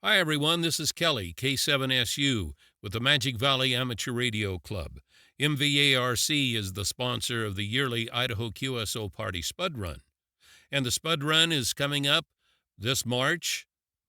Hi, everyone. This is Kelly, K7SU, with the Magic Valley Amateur Radio Club. MVARC is the sponsor of the yearly Idaho QSO Party Spud Run. And the Spud Run is coming up this March,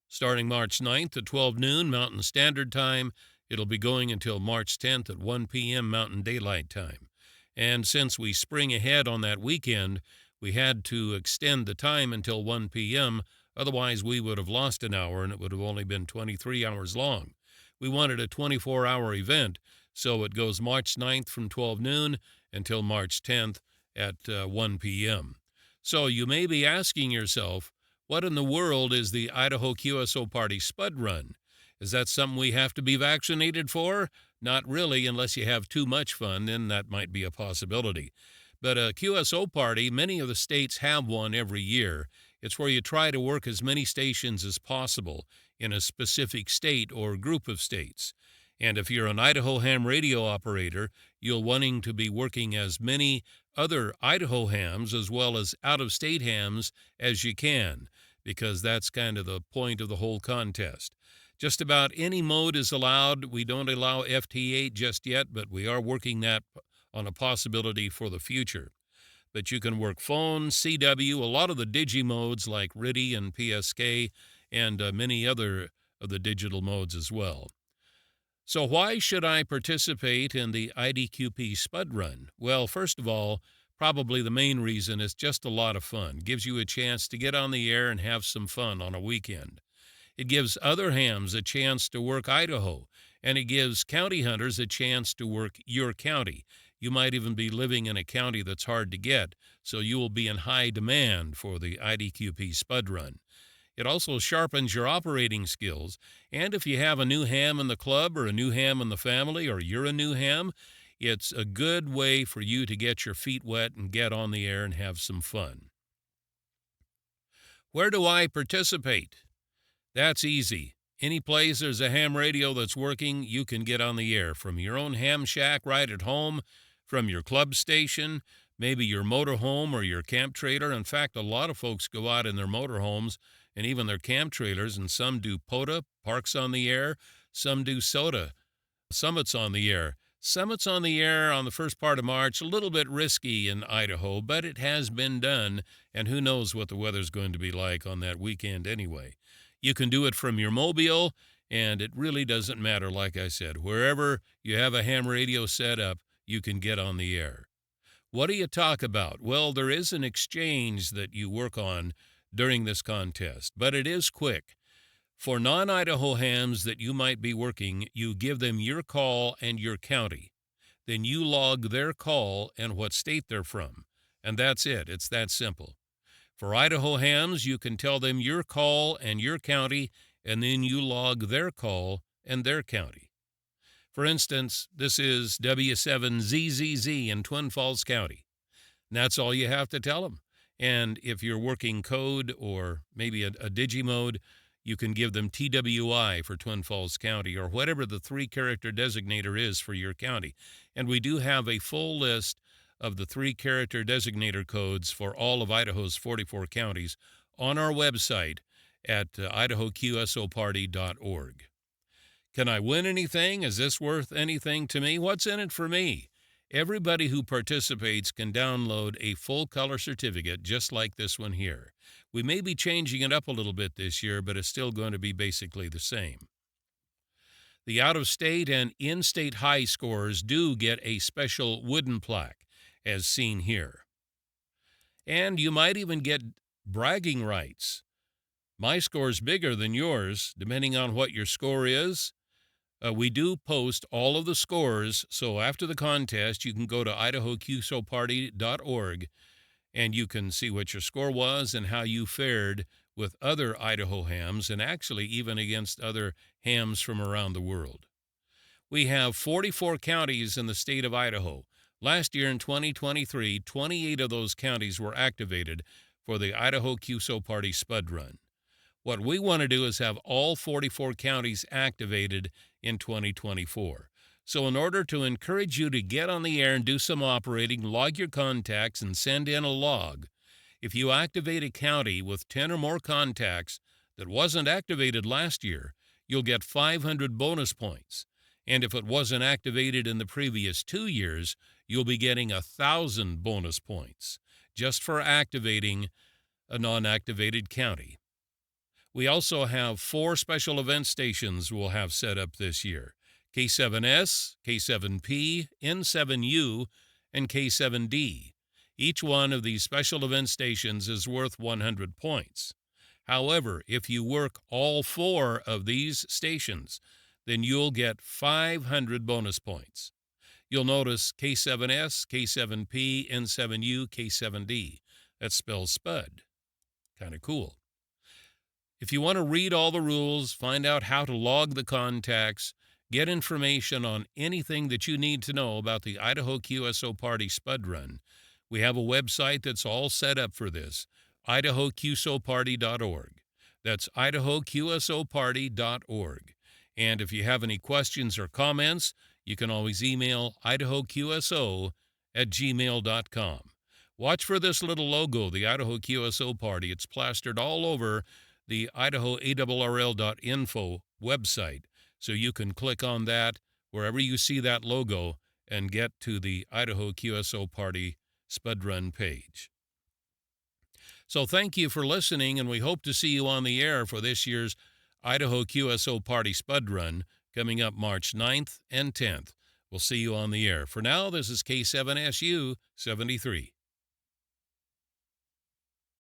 starting March 9th at 12 noon Mountain Standard Time. It'll be going until March 10th at 1 p.m. Mountain Daylight Time. And since we spring ahead on that weekend, we had to extend the time until 1 p.m., otherwise, we would have lost an hour, and it would have only been 23 hours long. We wanted a 24-hour event, so it goes March 9th from 12 noon until March 10th at 1 p.m. So you may be asking yourself, what in the world is the Idaho QSO Party Spud Run? Is that something we have to be vaccinated for? Not really, unless you have too much fun, then that might be a possibility. But a QSO party, many of the states have one every year. It's where you try to work as many stations as possible in a specific state or group of states. And if you're an Idaho ham radio operator, you're wanting to be working as many other Idaho hams as well as out-of-state hams as you can, because that's kind of the point of the whole contest. Just about any mode is allowed. We don't allow FT8 just yet, but we are working that on a possibility for the future. But you can work phone, CW, a lot of the digi modes like RIDI and PSK, and many other of the digital modes as well. So why should I participate in the IDQP Spud Run? Well, first of all, probably the main reason is just a lot of fun. Gives you a chance to get on the air and have some fun on a weekend. It gives other hams a chance to work Idaho, and it gives county hunters a chance to work your county. You might even be living in a county that's hard to get, so you will be in high demand for the IDQP Spud Run. It also sharpens your operating skills, and if you have a new ham in the club or a new ham in the family, or you're a new ham, it's a good way for you to get your feet wet and get on the air and have some fun. Where do I participate? That's easy. Any place there's a ham radio that's working, you can get on the air from your own ham shack right at home, from your club station, maybe your motorhome or your camp trailer. In fact, a lot of folks go out in their motorhomes and even their camp trailers, and some do POTA, Parks on the Air, some do SOTA, Summits on the Air. Summits on the Air on the first part of March, a little bit risky in Idaho, but it has been done, and who knows what the weather's going to be like on that weekend anyway. You can do it from your mobile, and it really doesn't matter, like I said. Wherever you have a ham radio set up, you can get on the air. What do you talk about? Well, there is an exchange that you work on during this contest, but it is quick. For non-Idaho hams that you might be working, you give them your call and your county. Then you log their call and what state they're from, and that's it. It's that simple. For Idaho hams, you can tell them your call and your county, and then you log their call and their county. For instance, this is W7ZZZ in Twin Falls County. And that's all you have to tell them. And if you're working code or maybe a digimode, you can give them TWI for Twin Falls County or whatever the 3-character designator is for your county. And we do have a full list of the 3-character designator codes for all of Idaho's 44 counties on our website at idahoqsoparty.org. Can I win anything? Is this worth anything to me? What's in it for me? Everybody who participates can download a full-color certificate just like this one here. We may be changing it up a little bit this year, but it's still going to be basically the same. The out-of-state and in-state high scores do get a special wooden plaque, as seen here. And you might even get bragging rights. My score's bigger than yours, depending on what your score is. We do post all of the scores, so after the contest, you can go to idahoqsoparty.org, and you can see what your score was and how you fared with other Idaho hams, and actually even against other hams from around the world. We have 44 counties in the state of Idaho. Last year in 2023, 28 of those counties were activated for the Idaho QSO Party Spud Run. What we want to do is have all 44 counties activated in 2024. So in order to encourage you to get on the air and do some operating, log your contacts and send in a log. If you activate a county with 10 or more contacts that wasn't activated last year, you'll get 500 bonus points. And if it wasn't activated in the previous 2 years, you'll be getting 1,000 bonus points just for activating a non-activated county. We also have 4 special event stations we'll have set up this year: K7S, K7P, N7U, and K7D. Each one of these special event stations is worth 100 points. However, if you work all 4 of these stations, then you'll get 500 bonus points. You'll notice K7S, K7P, N7U, K7D. That spells Spud. Kind of cool. If you want to read all the rules, find out how to log the contacts, get information on anything that you need to know about the Idaho QSO Party Spud Run, we have a website that's all set up for this, idahoqsoparty.org. That's idahoqsoparty.org. And if you have any questions or comments, you can always email idahoqso@gmail.com. Watch for this little logo, the Idaho QSO Party. It's plastered all over the idahoarrl.info website, so you can click on that wherever you see that logo and get to the Idaho QSO Party Spud Run page. So thank you for listening, and we hope to see you on the air for this year's Idaho QSO Party Spud Run coming up March 9th and 10th. We'll see you on the air. For now, this is K7SU 73.